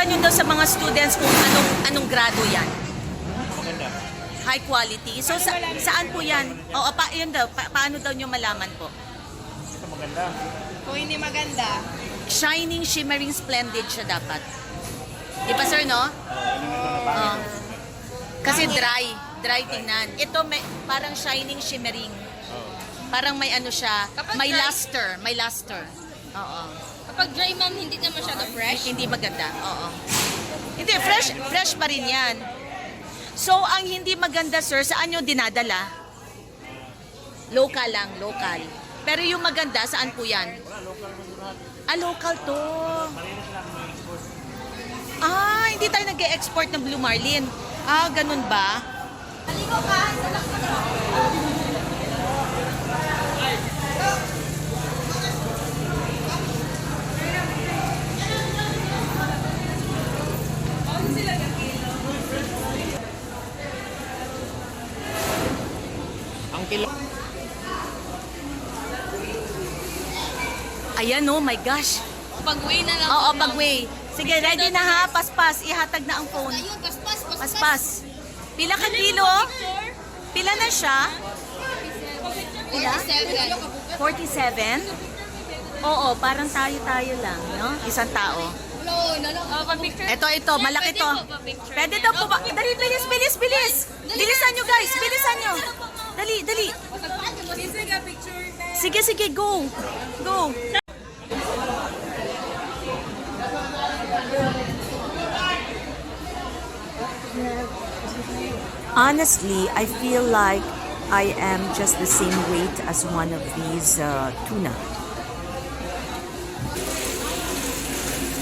nyo daw sa mga students kung anong grado yan. Maganda. High quality. So, saan po yan? Oo, yun daw. Paano daw nyo malaman po? Ito maganda. Kung hindi maganda, Shining, shimmering, splendid siya dapat. Di ba, sir, no? Oo. Kasi dry tingnan. Ito parang shining, shimmering. Parang may ano siya, Kapag may dry- luster. Oo. kapag dry ma'am, hindi na masyado fresh. Hindi maganda. Oo. Hindi, fresh pa rin yan. So, ang hindi maganda, sir, saan nyo dinadala? Local lang, local. Pero yung maganda, saan po yan? Local to. Hindi tayo nag-e-export ng Blue Marlin. Ganun ba? Aligo ka, Ang kilo. Ayan, oh my gosh. Pag-uwi na lang. Oo, pag-way. Sige, ready na ha. Paspas. Ihatag na ang phone. Ayun, paspas. Paspas. Pila ka kilo? Pila na siya? Pila? 47? Oo, parang tayo-tayo lang, no? Isang tao. Pa-picture. Ito, malaki to. Pwede daw po ba? Dali, bilis. Bilisan nyo, guys. Bilisan nyo. Dali. Sige, go. Go. Honestly, I feel like I am just the same weight as one of these tuna.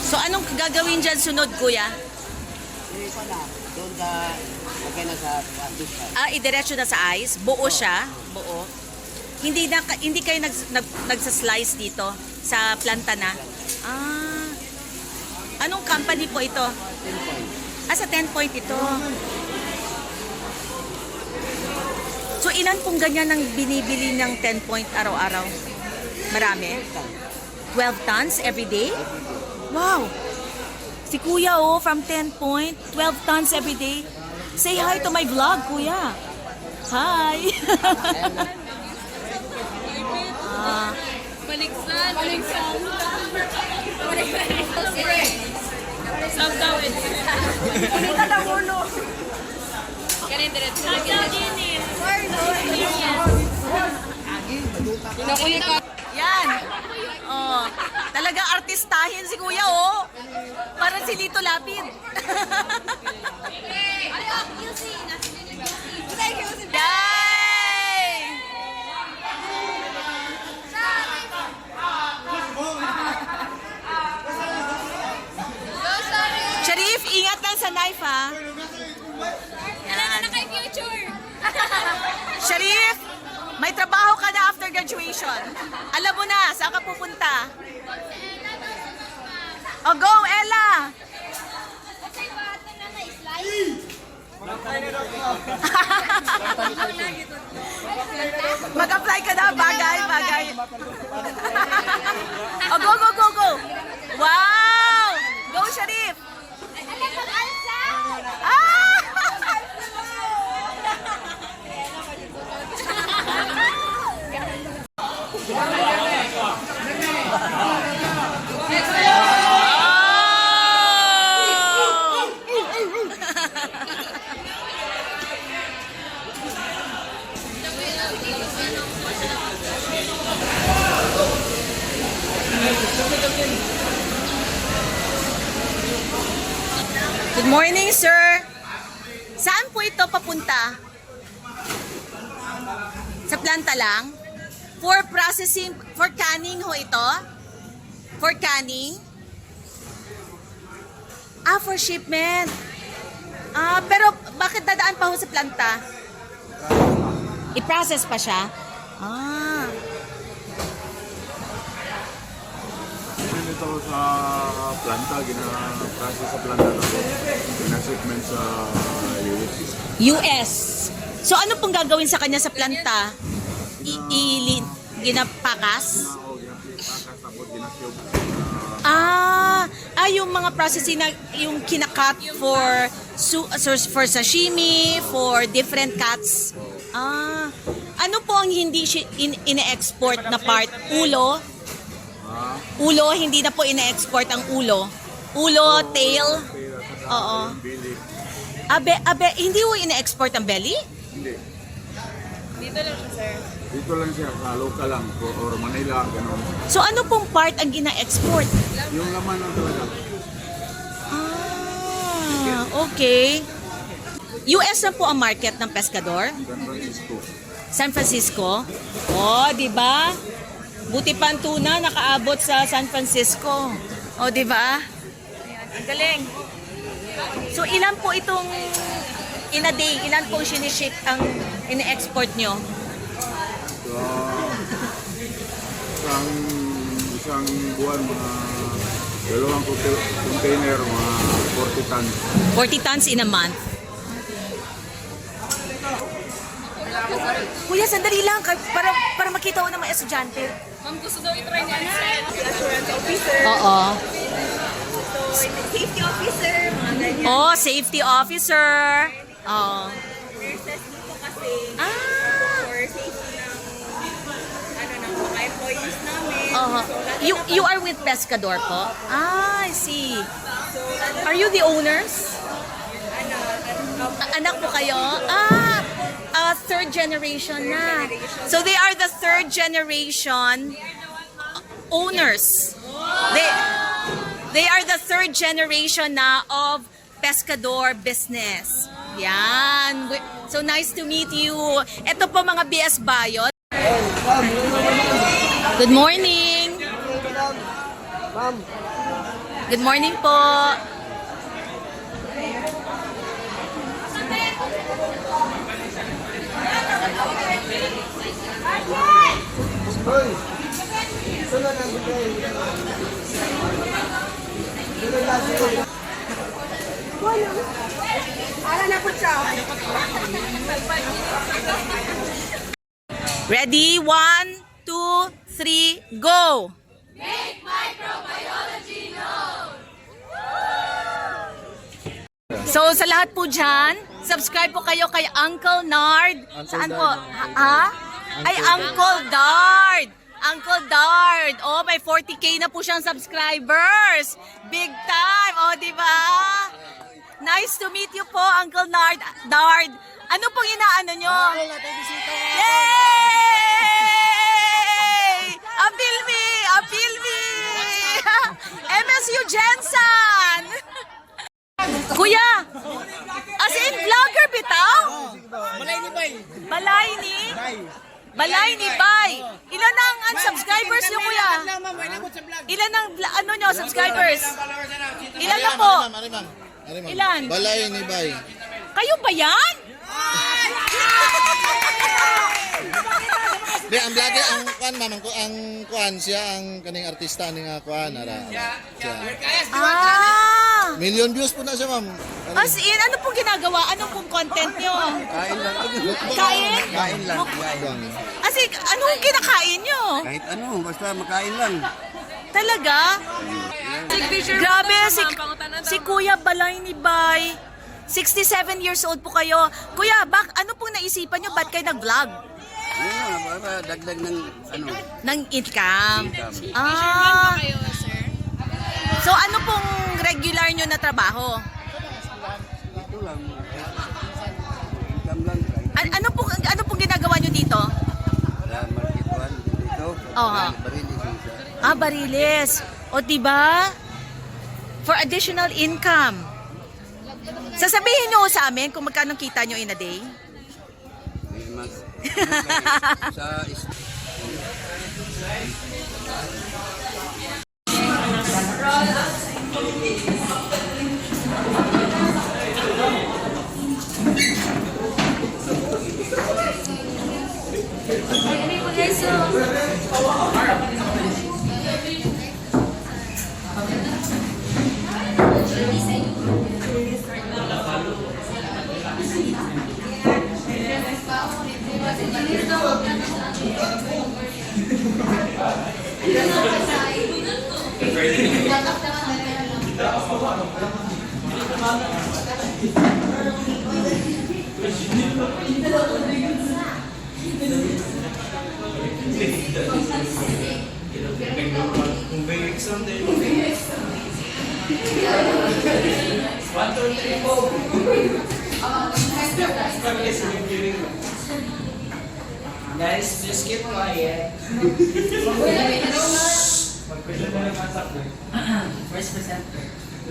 So, anong gagawin dyan sunod, kuya? Ito na, doon ka, okay na sa dish. Idiretso na sa ice? Buo siya? Buo? Hindi kayo nagsa-slice dito sa planta na? Anong company po ito? 10 point. Sa 10 point ito. So, ilan pong ganyan ang binibili ng 10 point araw-araw? Marami? 12 tons every day? Wow! Si Kuya, from 10 point, 12 tons every day. Say hi to my vlog, Kuya. Hi! Baliksan. Sabdawin. Kunita na ulo. Kanin diretso. Yan. Talagang artistahin si Kuya, Parang si Lito Lapid. Yay! Sharif, ingat lang sa knife, ha? Yan. Sharif, may trabaho ka na after graduation. Alam mo na, saan ka pupunta? Go, Ella! Mag-apply ka na, bagay. Go. Wow! Go, Sharif! Good morning, sir. Saan po ito papunta? Sa planta lang? For processing, for canning ho ito? For canning? For shipment. Pero bakit dadaan pa ho sa planta? I-process pa siya? Ito sa planta, gina-process sa planta na gina-shipment sa US. US. So ano pong gagawin sa kanya sa planta? Ginapakas? Kakasabot, ginasyob. Yung mga processing na yung kinakat for sashimi, for different cuts. Ano po ang hindi ine-export na part? Ulo? Ulo, hindi na po ine-export ang ulo. Ulo, tail. Oo. Bili. Hindi po ine-export ang belly? Hindi. Dito lang siya, sir. Dito lang siya, sa local lang, or Manila, gano'n. So ano pong part ang gina-export? Yung laman ang talaga. Okay. US na po ang market ng pescador? San Francisco. San Francisco? Oh, di ba? Buti pa ang tuna nakaabot sa San Francisco. Oh, di ba? Ang galing. So ilan po itong in a day, ilan po siniship ang ine-export nyo? So, isang buwan, mga dalawang container, mga 40 tons. 40 tons in a month. Kuya, sandali lang para makita ko ng mga estudyante. Ma'am, gusto daw i-try niya. Oo. Safety officer, mga ganyan. Oh, safety officer. Oh. Nurses dito kasi for safety ng mga employees namin. You are with Pescador po? I see. Are you the owners? Anak po kayo? Third generation na. So they are the third generation owners. They are the third generation na of Pescador business. Yan. So nice to meet you. Ito po mga BS Bayot. Good morning. Good morning po. Ready? 1, 2, 3, go! Make microbiology known! So sa lahat po dyan, subscribe po kayo kay Uncle Nard. Saan po? Ay, Uncle Dard! Uncle Dard! Oh, may 40K na po siyang subscribers! Big time! Oh, di ba? Nice to meet you po, Uncle Nard. Dard! Ano pong inaano nyo? Yay! Appeal me! Appeal me! MSU Jensen! Kuya! As in, vlogger bitaw? Balay ni Bay. Balay ni? Balay ni Bay. Ilan ang subscribers nyo, kuya? Ilan ang subscribers? Ilan na po? Ilan? Balay ni Bay. Kayo ba yan? Di ang vlogger ang kuan ma'am ang kuan siya ang kaning artista ning kuan ara. Siya. Million views po na siya ma'am. As in, ano pong ginagawa? Ano pong content nyo? Kain lang. Kain? Kain lang. As in, anong kinakain nyo? Kahit ano, basta makain lang. Talaga? Grabe, si Kuya Balay ni Bay. 67 years old po kayo. Kuya, ano pong naisipan nyo? Ba't kayo nag-vlog? Yun na, para dagdag ng ano. Ng income. Kayo, sir. So ano pong regular nyo na trabaho? Ito lang. Income lang. Kahit Ano pong ginagawa nyo dito? para marketuan dito. Oo. Barilis yung isa. Bariles. O diba? For additional income. Sasabihin nyo sa amin kung magkano kita nyo in a day? May mas. Sa Guys, just keep quiet.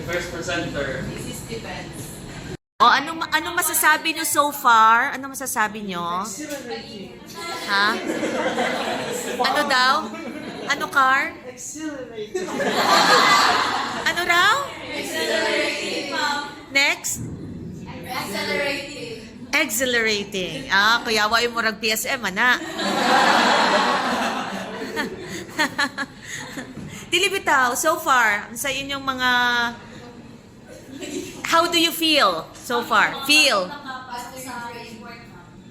First presenter. O, ano masasabi nyo so far? Ano masasabi nyo? Ha? Ano daw? Ano, Car? Ano raw? Next? Exhilarating. Ah, kaya wa'y mo rag PSM, ana. Dili bitaw, so far, sa inyong mga... How do you feel so far? Feel?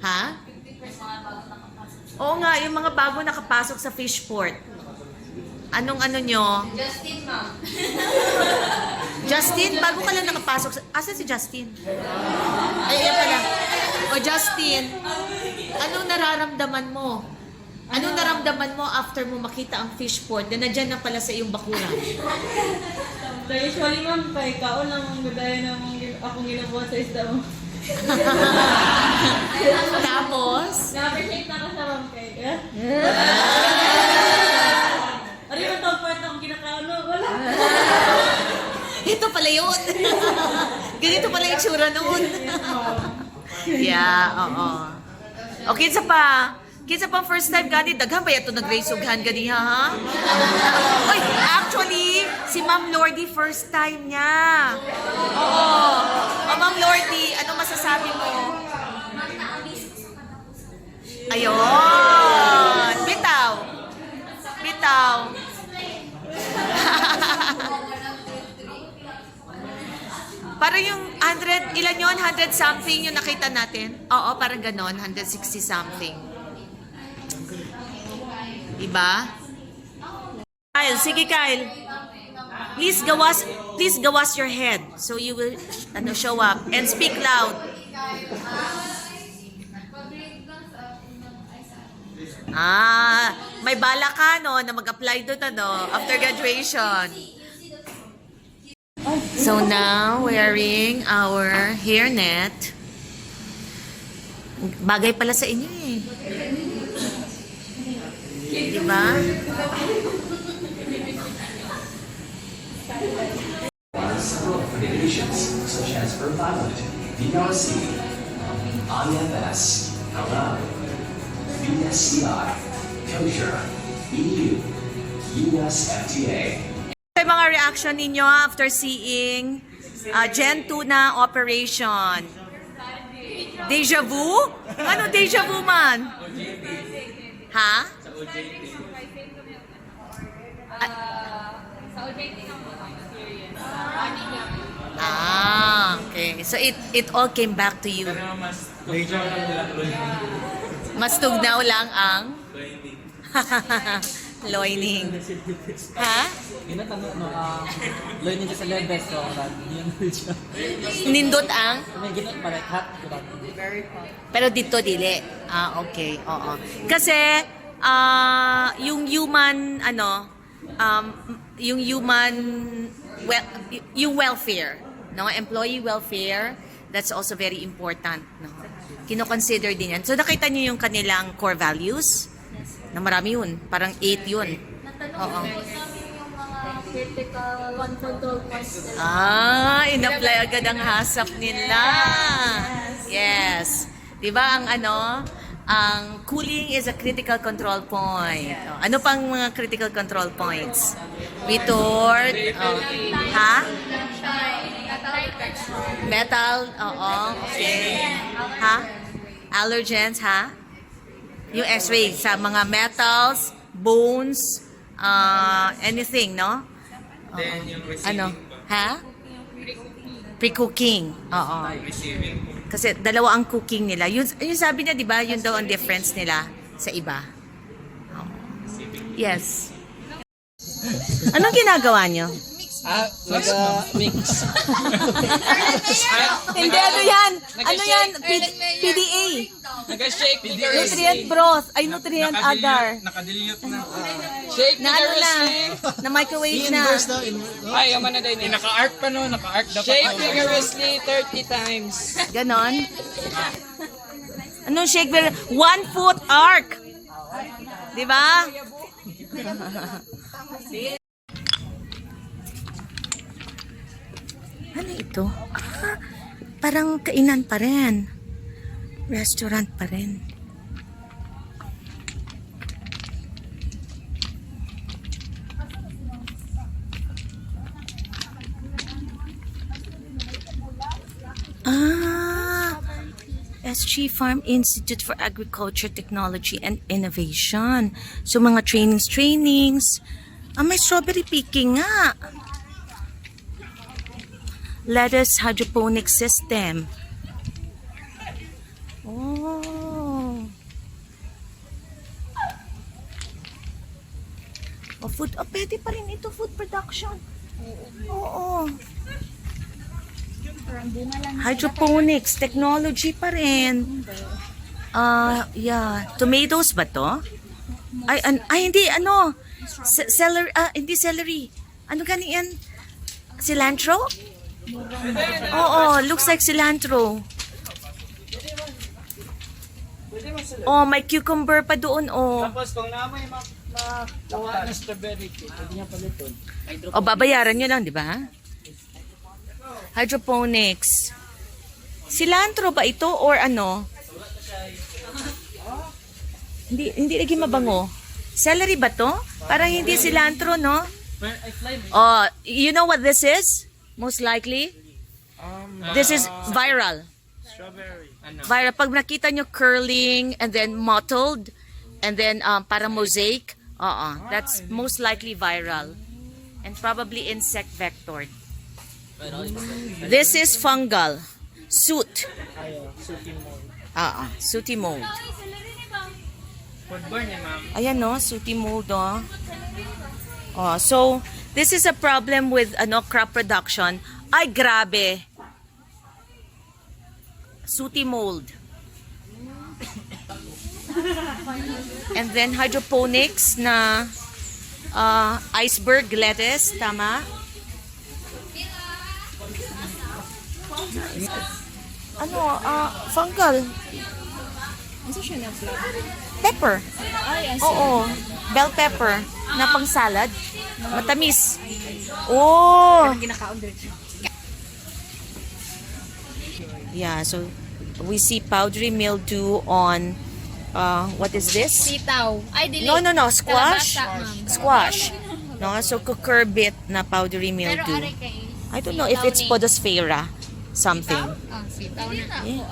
Ha? Oo nga, yung mga bago nakapasok sa Fishport. Anong ano nyo? Justin, ma'am. Justin, bago ka lang nakapasok sa... Asan si Justin? Ay, ayan pala. O Justin, anong nararamdaman mo? Anong naramdaman mo after mo makita ang Fishport na nandyan na pala sa iyong bakuran? Usually, ma'am, kay kaon lang ang gudaya ng akong ginabuhat sa isda mo. Tapos? Na-appreciate na ko sa ma'am kay. Ano yung top part akong kinakaon mo? Wala. Ito pala yun. Ganito pala yung tsura noon. Yeah, oo. O, kinsa pa? Kinsa pa first time gani? Daghan ba yato nag-raisughan gani ha? Oy, actually, si Ma'am Lordy first time niya. Oo. O, Ma'am Lordy, ano masasabi mo? Ayun. Bitaw. Bitaw. Parang yung 100, ilan yun? 100 something yung nakita natin? Oo, parang ganon. 160 something. Diba? Kyle, sige Kyle. Please gawas your head so you will show up and speak loud. Ah, may bala ka no na mag-apply doon after graduation. So now, wearing our hairnet. Bagay pala sa inyo eh. Diba? Several accreditations such as Earth Island, DRC, IFS, Halal, BSCI, Kosher, EU, US FDA. May mga reaction ninyo after seeing Gen 2 na operation? Deja vu? Ano deja vu man? Ha? Sa OJT ng experience. Ah, okay. So it all came back to you. Mas tugnaw lang ang loining. Ha? Learning sa level so yun siya. Nindot ang? May ginot pa like hot. Pero dito dili. Ah, okay. Oo. Kasi yung human yung human yung welfare, no? Employee welfare, that's also very important, no? Kino-consider din yan. So nakita niyo yung kanilang core values? Na marami yun, parang 8 yun. Oo. Critical control points. In-apply agad ang hasap nila. Yes. 'Di ba ang cooling is a critical control point. Ano pang mga critical control points? Retort. Ha? Metal. Oo. Okay. Ha? Allergens, ha? Yung X-ray sa mga metals, bones, anything, no? Ano? Ha? Pre-cooking. Oo. Kasi dalawa ang cooking nila. Yung sabi niya, di ba, yun daw ang difference nila sa iba. Oo. Yes. Anong ginagawa nyo? Mix. Hindi, ano yan? Ano yan? PDA. Nag-shake Nutrient broth. Ay, nutrient agar. Nakadilute na. Shake Na ano na? Na microwave na. Inverse daw, Ay, yaman na din. Naka-art pa no, naka-art dapat. Shake vigorously 30 times. Ganon. Anong shake? 1 foot arc. Di ba? Ano ito? Ah, parang kainan pa rin. Restaurant pa rin. Ah, SG Farm Institute for Agriculture, Technology, and Innovation. So, mga trainings. Ah, may strawberry picking nga. Lettuce hydroponic system. Oh. Oh, food. Oh, pwede pa rin ito, food production. Oo. Hydroponics, technology pa rin. Yeah. Tomatoes ba to? Ay hindi, ano? Celery, hindi celery. Ano gani yan? Cilantro? Oo, looks like cilantro. Oh, may cucumber pa doon, oh. Tapos kung naman yung nakuha na strawberry, pwede niya paliton. O, babayaran nyo lang, di ba? Hydroponics. Cilantro ba ito or ano? Hindi lagi mabango. Celery ba to? Parang hindi cilantro, no? Oh, you know what this is? Most likely? This is viral. Strawberry. Viral. Pag nakita nyo curling and then mottled and then parang mosaic, that's most likely viral. And probably insect vectored. This is fungal. Soot. Sooty mold. Foodborne eh, ma'am. Ayan no, sooty mold oh. Oh, so this is a problem with crop production. Ay grabe. Sooty mold. And then hydroponics na iceberg lettuce, tama? Ano, fungal. Ano siya na vlog? Pepper. Ay, Oo, bell pepper na pang salad. Matamis. Oh. Yeah, so we see powdery mildew on what is this? Sitaw. Ay, dili. No, squash. Kalabasa, ma'am. Squash. No, so curb it na powdery Pero mildew. are kay I don't know if it's Podosphaera something. sitaw na. Yeah.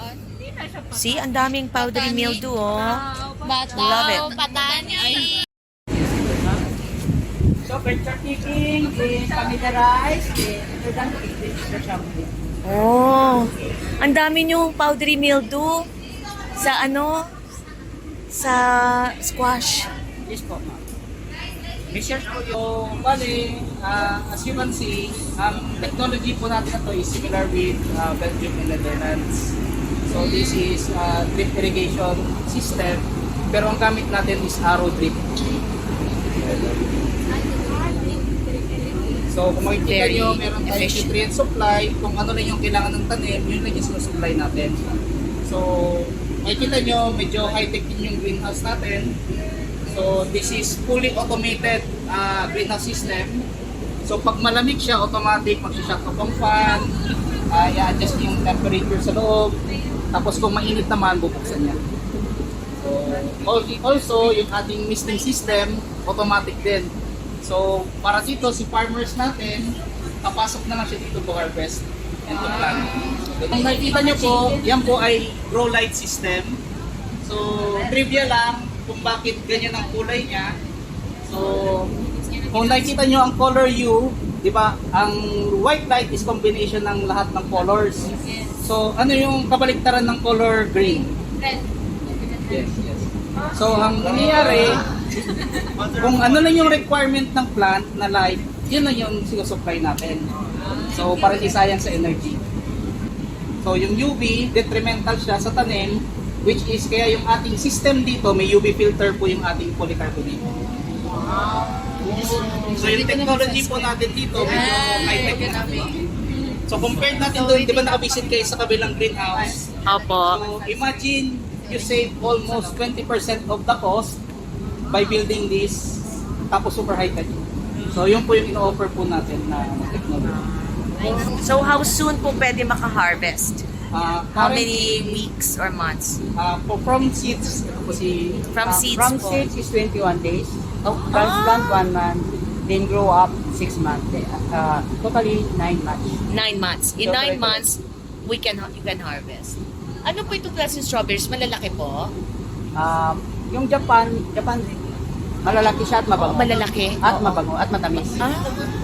See, ang daming powdery mildew oh. Bataw, Love it. patani. So, picture taking is familiarize the shampoo. Oh, ang dami nyo powdery mildew sa sa squash. Yes po, ma'am. Research po yung bali, as you can see, ang technology po natin na to is similar with Belgium and Netherlands. So this is drip irrigation system, pero ang gamit natin is arrow drip. So kung makikita nyo, meron tayong nutrient supply, kung ano lang yung kailangan ng tanim, yun lang yung supply natin. So makikita nyo, medyo high-tech din yung greenhouse natin. So this is fully automated greenhouse system. So pag malamig siya, automatic mag-shut off ang fan, i-adjust yung temperature sa loob. Tapos kung mainit naman, bubuksan niya. So also yung ating misting system, automatic din. So para dito si farmers natin, papasok na lang siya dito to harvest and to plant. So, kung nakikita nyo po, yan po ay grow light system. So trivia lang kung bakit ganyan ang kulay niya. So, kung nakikita nyo ang color U, di ba, ang white light is combination ng lahat ng colors. So, ano yung kabaliktaran ng color green? Red. Yes. So, ang nangyayari, Kung ano lang yung requirement ng plant na light, yun lang yung sinusupply natin. So, para di sayang sa energy. So, yung UV, detrimental siya sa tanim, which is kaya yung ating system dito, may UV filter po yung ating polycarbonate. So, yung technology po natin dito, medyo high-tech na. So, compared natin doon, di ba nakabisit kayo sa kabilang greenhouse? Opo. So, imagine you save almost 20% of the cost by building this, tapos super high-tech. So, yun po yung ino-offer po natin na technology. So how soon po pwede maka-harvest? How many Currently, weeks or months? from seeds, ito po si From seeds From po? seeds is 21 days. Oh, Transplant 1 month. Then grow up 6 months. Totally 9 months. 9 months. In So, 9 correct. months, you can harvest. Ano po itong klaseng strawberries? Malalaki po? Yung Japan, malalaki siya at mabango. Malalaki? At Oo. mabango at matamis. Ah,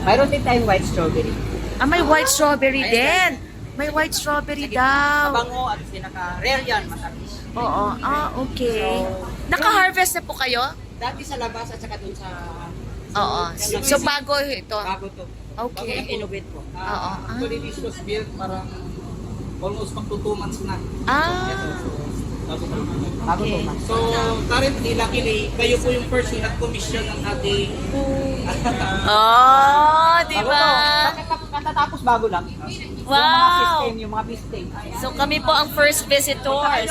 Mayroon din tayong white strawberry. may white strawberry din. May white strawberry daw. Mabango at pinaka-rare yan, matamis. Oo. Okay. Naka-harvest na po kayo? Dati sa labas at saka dun sa Oo. So bago ito. bago to. Okay. Innovate po. Oo. Actually, this was built parang almost magto 2 months na. Ah. Bago to. Okay. So, currently, luckily, kayo po yung first yung nag-commission ng ating Oh, di Bago ba? to. Katatapos bago lang. Yung mga Wow. system, yung mga pisting. So kami po ang first visitors.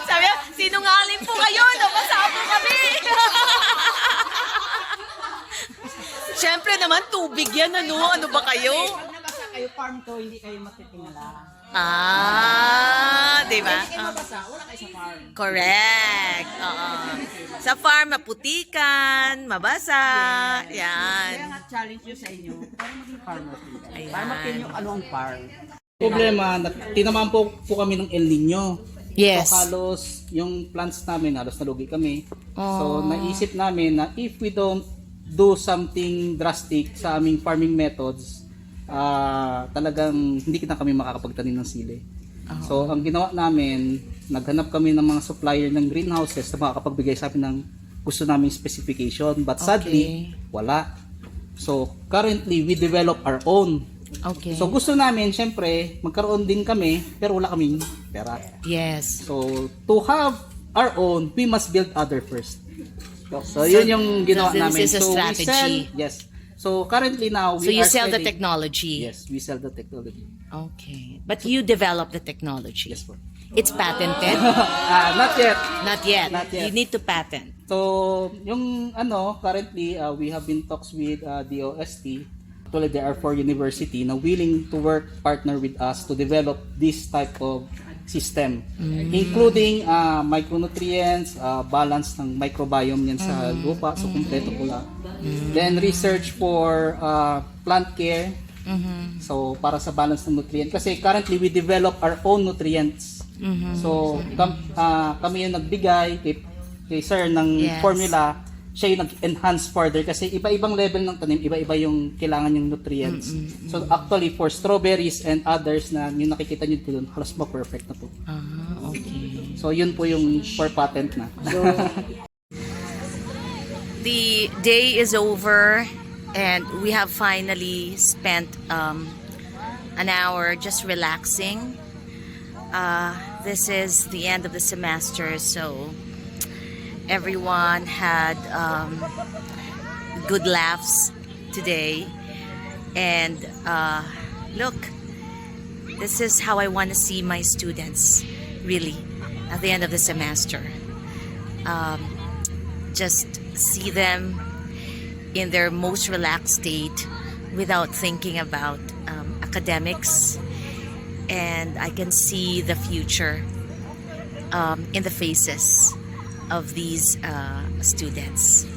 Sabi niya, sinungaling po kayo, no? Kasama kami. Siyempre naman, tubig yan, ano? Ano ba kayo? Pag nabasa kayo farm to, hindi kayo matitingala. Di ba? Nabasa, wala kayo sa farm. Correct. Oo. Sa farm, maputikan, mabasa. Kaya Yan. nga challenge nyo sa inyo, para maging farmer din kayo. Ayan. Para matin yung ano ang farm. problema. Tinamaan po kami ng El Nino. Yes. So halos yung plants namin, halos nalugi kami. So Oh. naisip namin na if we don't do something drastic sa aming farming methods, talagang hindi na kami makakapagtanim ng sili. So ang ginawa namin, naghanap kami ng mga supplier ng greenhouses na makakapagbigay sa amin ng gusto naming specification, but sadly wala. So currently we develop our own. Okay. So gusto namin syempre magkaroon din kami pero wala kaming pera. Yes. So to have our own, we must build other first. So yun yung ginawa so this namin. is a So we strategy. sell, yes. So currently now we So you are sell the selling- technology. Yes, we sell the technology. Okay. But you develop the technology. Yes po. It's patented? Not yet. Not yet. Not yet. You need to patent. So yung currently we have been talks with DOST. Actually, there are 4 university na willing to work partner with us to develop this type of system, including micronutrients, balance ng microbiome yan sa lupa, so kumpleto po lahat. Then research for plant care, so para sa balance ng nutrient. Kasi currently we develop our own nutrients. So kami yung nagbigay kay sir ng Yes. formula, siya yung nag-enhance further kasi iba-ibang level ng tanim, iba-iba yung kailangan yung nutrients. So actually for strawberries and others na yung nakikita nyo doon, halos ma-perfect na po. Okay. So yun po yung for patent na. The day is over and we have finally spent an hour just relaxing. This is the end of the semester, so everyone had good laughs today. And look, this is how I want to see my students, really, at the end of the semester. Just see them in their most relaxed state without thinking about academics. And I can see the future in the faces of these students.